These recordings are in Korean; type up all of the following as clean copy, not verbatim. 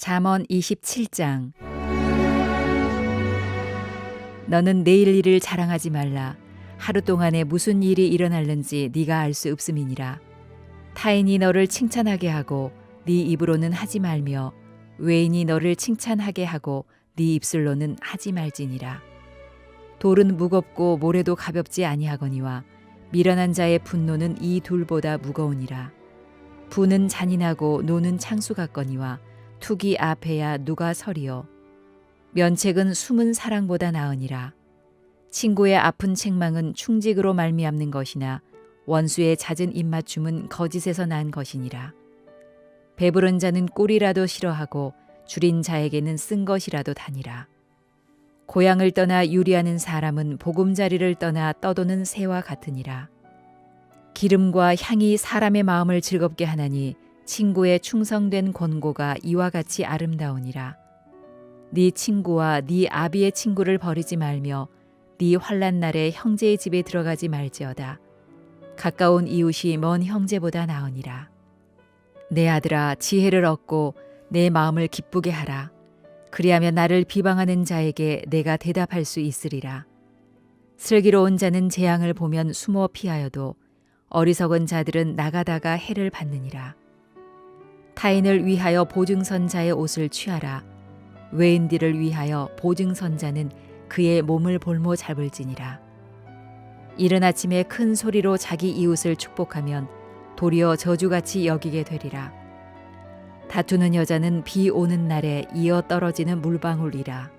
잠언 27장. 너는 내일 일을 자랑하지 말라. 하루 동안에 무슨 일이 일어날는지 네가 알 수 없음이니라. 타인이 너를 칭찬하게 하고 네 입으로는 하지 말며 외인이 너를 칭찬하게 하고 네 입술로는 하지 말지니라. 돌은 무겁고 모래도 가볍지 아니하거니와 미련한 자의 분노는 이 둘보다 무거우니라. 부는 잔인하고 노는 창수 같거니와 투기 앞에야 누가 서리요. 면책은 숨은 사랑보다 나으니라. 친구의 아픈 책망은 충직으로 말미암는 것이나 원수의 잦은 입맞춤은 거짓에서 난 것이니라. 배부른 자는 꿀이라도 싫어하고 줄인 자에게는 쓴 것이라도 다니라. 고향을 떠나 유리하는 사람은 보금자리를 떠나 떠도는 새와 같으니라. 기름과 향이 사람의 마음을 즐겁게 하나니 친구의 충성된 권고가 이와 같이 아름다우니라. 네 친구와 네 아비의 친구를 버리지 말며 네 환난 날에 형제의 집에 들어가지 말지어다. 가까운 이웃이 먼 형제보다 나으니라. 내 아들아, 지혜를 얻고 내 마음을 기쁘게 하라. 그리하면 나를 비방하는 자에게 내가 대답할 수 있으리라. 슬기로운 자는 재앙을 보면 숨어 피하여도 어리석은 자들은 나가다가 해를 받느니라. 타인을 위하여 보증선자의 옷을 취하라. 외인들을 위하여 보증선자는 그의 몸을 볼모 잡을지니라. 이른 아침에 큰 소리로 자기 이웃을 축복하면 도리어 저주같이 여기게 되리라. 다투는 여자는 비 오는 날에 이어 떨어지는 물방울이라.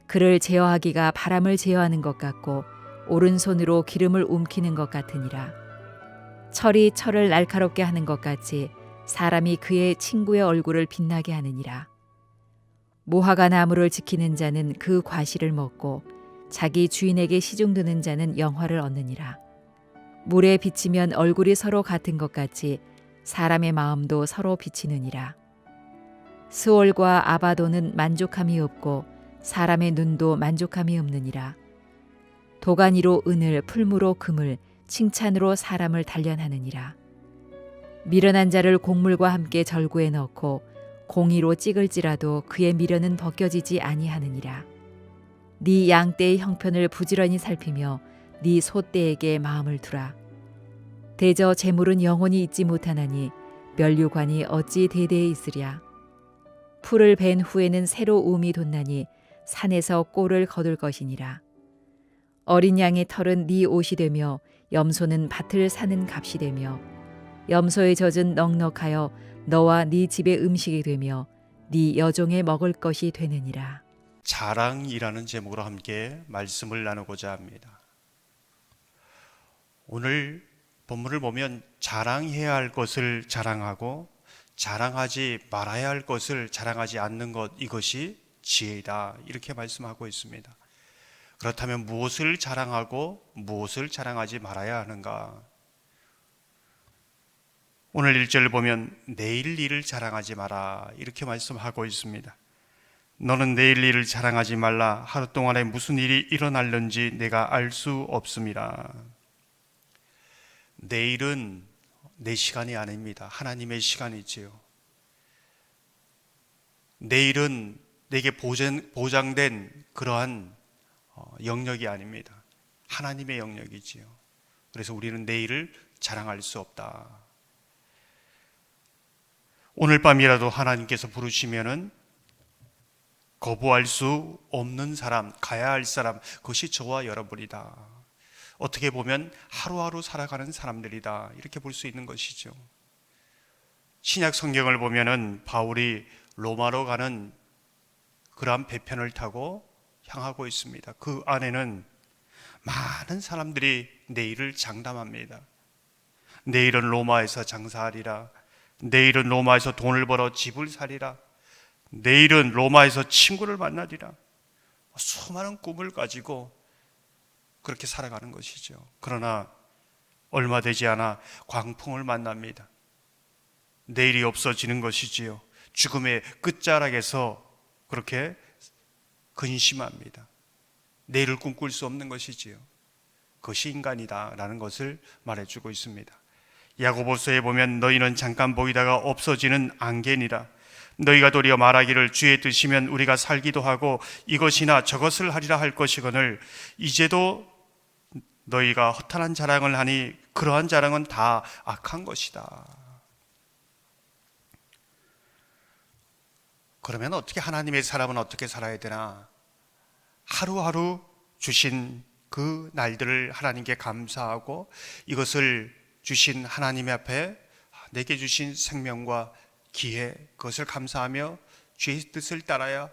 그를 제어하기가 바람을 제어하는 것 같고 오른손으로 기름을 움키는 것 같으니라. 철이 철을 날카롭게 하는 것 같이 사람이 그의 친구의 얼굴을 빛나게 하느니라. 무화과 나무를 지키는 자는 그 과실을 먹고 자기 주인에게 시중드는 자는 영화를 얻느니라. 물에 비치면 얼굴이 서로 같은 것 같이 사람의 마음도 서로 비치느니라. 스올과 아바도는 만족함이 없고 사람의 눈도 만족함이 없느니라. 도가니로 은을, 풀무로 금을, 칭찬으로 사람을 단련하느니라. 미련한 자를 곡물과 함께 절구에 넣고 공의로 찍을지라도 그의 미련은 벗겨지지 아니하느니라. 네 양떼의 형편을 부지런히 살피며 네 소떼에게 마음을 두라. 대저 재물은 영원히 잊지 못하나니 면류관이 어찌 대대에 있으랴. 풀을 벤 후에는 새로 우음이 돋나니 산에서 꼴을 거둘 것이니라. 어린 양의 털은 네 옷이 되며 염소는 밭을 사는 값이 되며 염소의 젖은 넉넉하여 너와 네 집의 음식이 되며 네 여종의 먹을 것이 되느니라. 자랑이라는 제목으로 함께 말씀을 나누고자 합니다. 오늘 본문을 보면 자랑해야 할 것을 자랑하고 자랑하지 말아야 할 것을 자랑하지 않는 것, 이것이 지혜이다, 이렇게 말씀하고 있습니다. 그렇다면 무엇을 자랑하고 무엇을 자랑하지 말아야 하는가? 오늘 1절을 보면 내일 일을 자랑하지 마라, 이렇게 말씀하고 있습니다. 너는 내일 일을 자랑하지 말라. 하루 동안에 무슨 일이 일어날는지 내가 알 수 없음이라. 내일은 내 시간이 아닙니다. 하나님의 시간이지요. 내일은 내게 보장된 그러한 영역이 아닙니다. 하나님의 영역이지요. 그래서 우리는 내일을 자랑할 수 없다. 오늘 밤이라도 하나님께서 부르시면은 거부할 수 없는 사람, 가야 할 사람, 그것이 저와 여러분이다. 어떻게 보면 하루하루 살아가는 사람들이다, 이렇게 볼 수 있는 것이죠. 신약 성경을 보면은 바울이 로마로 가는 그러한 배편을 타고 향하고 있습니다. 그 안에는 많은 사람들이 내일을 장담합니다. 내일은 로마에서 장사하리라. 내일은 로마에서 돈을 벌어 집을 사리라. 내일은 로마에서 친구를 만나리라. 수많은 꿈을 가지고 그렇게 살아가는 것이죠. 그러나 얼마 되지 않아 광풍을 만납니다. 내일이 없어지는 것이지요. 죽음의 끝자락에서 그렇게 근심합니다. 내일을 꿈꿀 수 없는 것이지요. 그것이 인간이다라는 것을 말해주고 있습니다. 야고보서에 보면 너희는 잠깐 보이다가 없어지는 안개니라. 너희가 도리어 말하기를 주의 뜻이면 우리가 살기도 하고 이것이나 저것을 하리라 할 것이거늘 이제도 너희가 허탄한 자랑을 하니 그러한 자랑은 다 악한 것이다. 그러면 어떻게 하나님의 사람은 어떻게 살아야 되나? 하루하루 주신 그 날들을 하나님께 감사하고 이것을 주신 하나님 앞에 내게 주신 생명과 기회, 그것을 감사하며 주의 뜻을 따라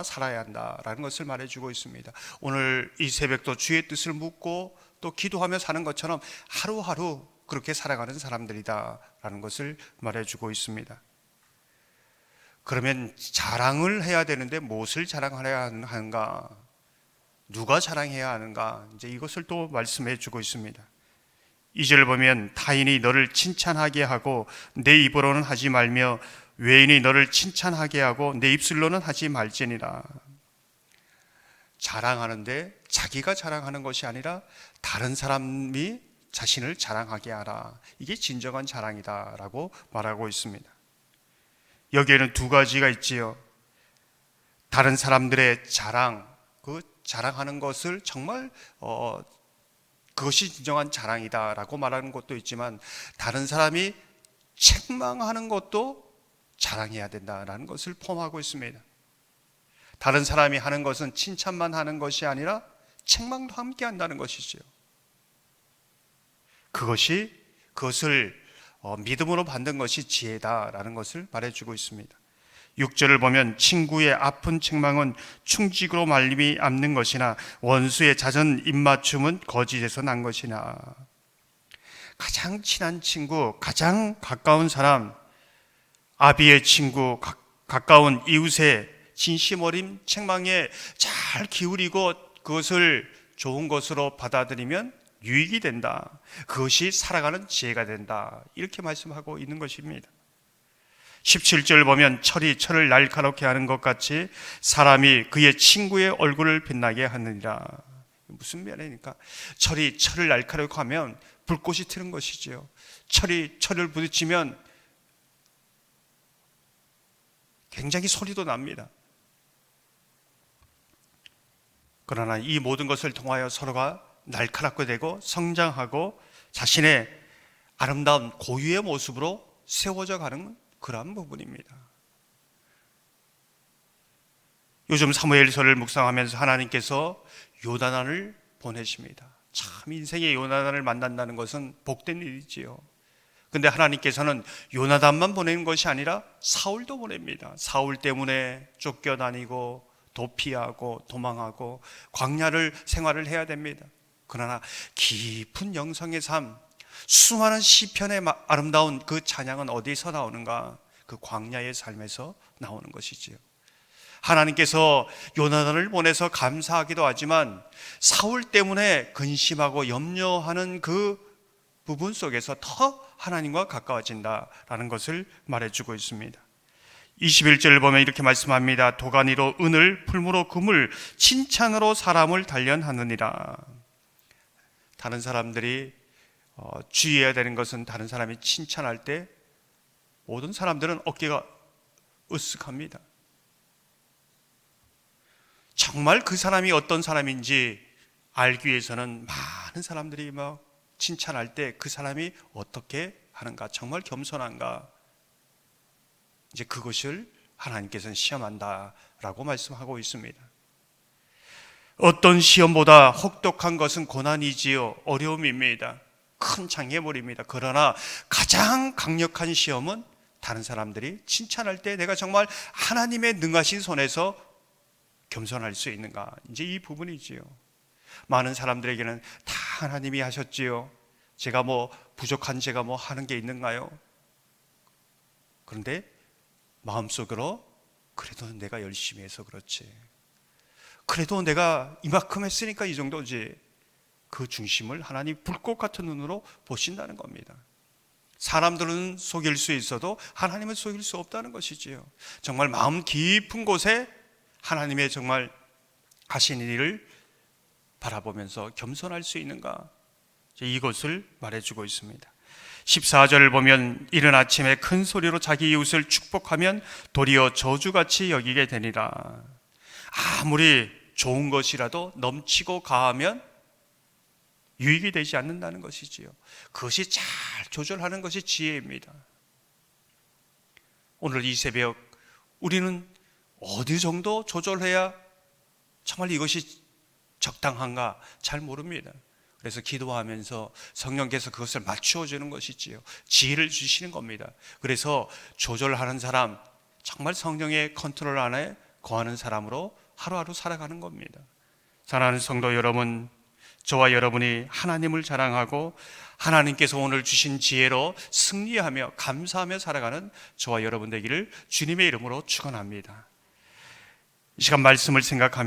살아야 한다라는 것을 말해주고 있습니다. 오늘 이 새벽도 주의 뜻을 묻고 또 기도하며 사는 것처럼 하루하루 그렇게 살아가는 사람들이다라는 것을 말해주고 있습니다. 그러면 자랑을 해야 되는데 무엇을 자랑해야 하는가? 누가 자랑해야 하는가? 이제 이것을 또 말씀해 주고 있습니다. 2절을 보면 타인이 너를 칭찬하게 하고 내 입으로는 하지 말며 외인이 너를 칭찬하게 하고 내 입술로는 하지 말지니라. 자랑하는데 자기가 자랑하는 것이 아니라 다른 사람이 자신을 자랑하게 하라. 이게 진정한 자랑이다라고 말하고 있습니다. 여기에는 두 가지가 있지요. 다른 사람들의 자랑, 그 자랑하는 것을 정말 그것이 진정한 자랑이다라고 말하는 것도 있지만 다른 사람이 책망하는 것도 자랑해야 된다라는 것을 포함하고 있습니다. 다른 사람이 하는 것은 칭찬만 하는 것이 아니라 책망도 함께 한다는 것이지요. 그것을 믿음으로 받는 것이 지혜다라는 것을 말해주고 있습니다. 6절을 보면 친구의 아픈 책망은 충직으로 말림이 앞는 것이나 원수의 잦은 입맞춤은 거짓에서 난 것이나. 가장 친한 친구, 가장 가까운 사람, 아비의 친구, 가까운 이웃의 진심 어린 책망에 잘 기울이고 그것을 좋은 것으로 받아들이면 유익이 된다. 그것이 살아가는 지혜가 된다. 이렇게 말씀하고 있는 것입니다. 17절 보면 철이 철을 날카롭게 하는 것 같이 사람이 그의 친구의 얼굴을 빛나게 하느니라. 무슨 말이니까? 철이 철을 날카롭게 하면 불꽃이 튀는 것이지요. 철이 철을 부딪히면 굉장히 소리도 납니다. 그러나 이 모든 것을 통하여 서로가 날카롭게 되고 성장하고 자신의 아름다운 고유의 모습으로 세워져 가는 그러한 부분입니다. 요즘 사무엘서를 묵상하면서 하나님께서 요나단을 보내십니다. 참 인생의 요나단을 만난다는 것은 복된 일이지요. 근데 하나님께서는 요나단만 보내는 것이 아니라 사울도 보냅니다. 사울 때문에 쫓겨다니고 도피하고 도망하고 광야를 생활을 해야 됩니다. 그러나 깊은 영성의 삶, 수많은 시편의 아름다운 그 찬양은 어디서 나오는가? 그 광야의 삶에서 나오는 것이지요. 하나님께서 요나단을 보내서 감사하기도 하지만 사울 때문에 근심하고 염려하는 그 부분 속에서 더 하나님과 가까워진다라는 것을 말해주고 있습니다. 21절을 보면 이렇게 말씀합니다. 도가니로 은을, 풀무로 금을, 칭찬으로 사람을 단련하느니라. 다른 사람들이 주의해야 되는 것은 다른 사람이 칭찬할 때 모든 사람들은 어깨가 으쓱합니다. 정말 그 사람이 어떤 사람인지 알기 위해서는 많은 사람들이 막 칭찬할 때 그 사람이 어떻게 하는가, 정말 겸손한가, 이제 그것을 하나님께서는 시험한다라고 말씀하고 있습니다. 어떤 시험보다 혹독한 것은 고난이지요, 어려움입니다. 큰 장애물입니다. 그러나 가장 강력한 시험은 다른 사람들이 칭찬할 때 내가 정말 하나님의 능하신 손에서 겸손할 수 있는가, 이제 이 부분이지요. 많은 사람들에게는 다 하나님이 하셨지요. 제가 부족한 제가 하는 게 있는가요? 그런데 마음속으로 그래도 내가 열심히 해서 그렇지, 그래도 내가 이만큼 했으니까 이 정도지, 그 중심을 하나님 불꽃 같은 눈으로 보신다는 겁니다. 사람들은 속일 수 있어도 하나님은 속일 수 없다는 것이지요. 정말 마음 깊은 곳에 하나님의 정말 하신 일을 바라보면서 겸손할 수 있는가, 이것을 말해주고 있습니다. 14절을 보면 이른 아침에 큰 소리로 자기 이웃을 축복하면 도리어 저주같이 여기게 되니라. 아무리 좋은 것이라도 넘치고 가하면 유익이 되지 않는다는 것이지요. 그것이 잘 조절하는 것이 지혜입니다. 오늘 이 새벽 우리는 어느 정도 조절해야 정말 이것이 적당한가 잘 모릅니다. 그래서 기도하면서 성령께서 그것을 맞추어 주는 것이지요. 지혜를 주시는 겁니다. 그래서 조절하는 사람, 정말 성령의 컨트롤 안에 거하는 사람으로 하루하루 살아가는 겁니다. 사랑하는 성도 여러분, 저와 여러분이 하나님을 자랑하고 하나님께서 오늘 주신 지혜로 승리하며 감사하며 살아가는 저와 여러분 되기를 주님의 이름으로 축원합니다. 이 시간 말씀을 생각하며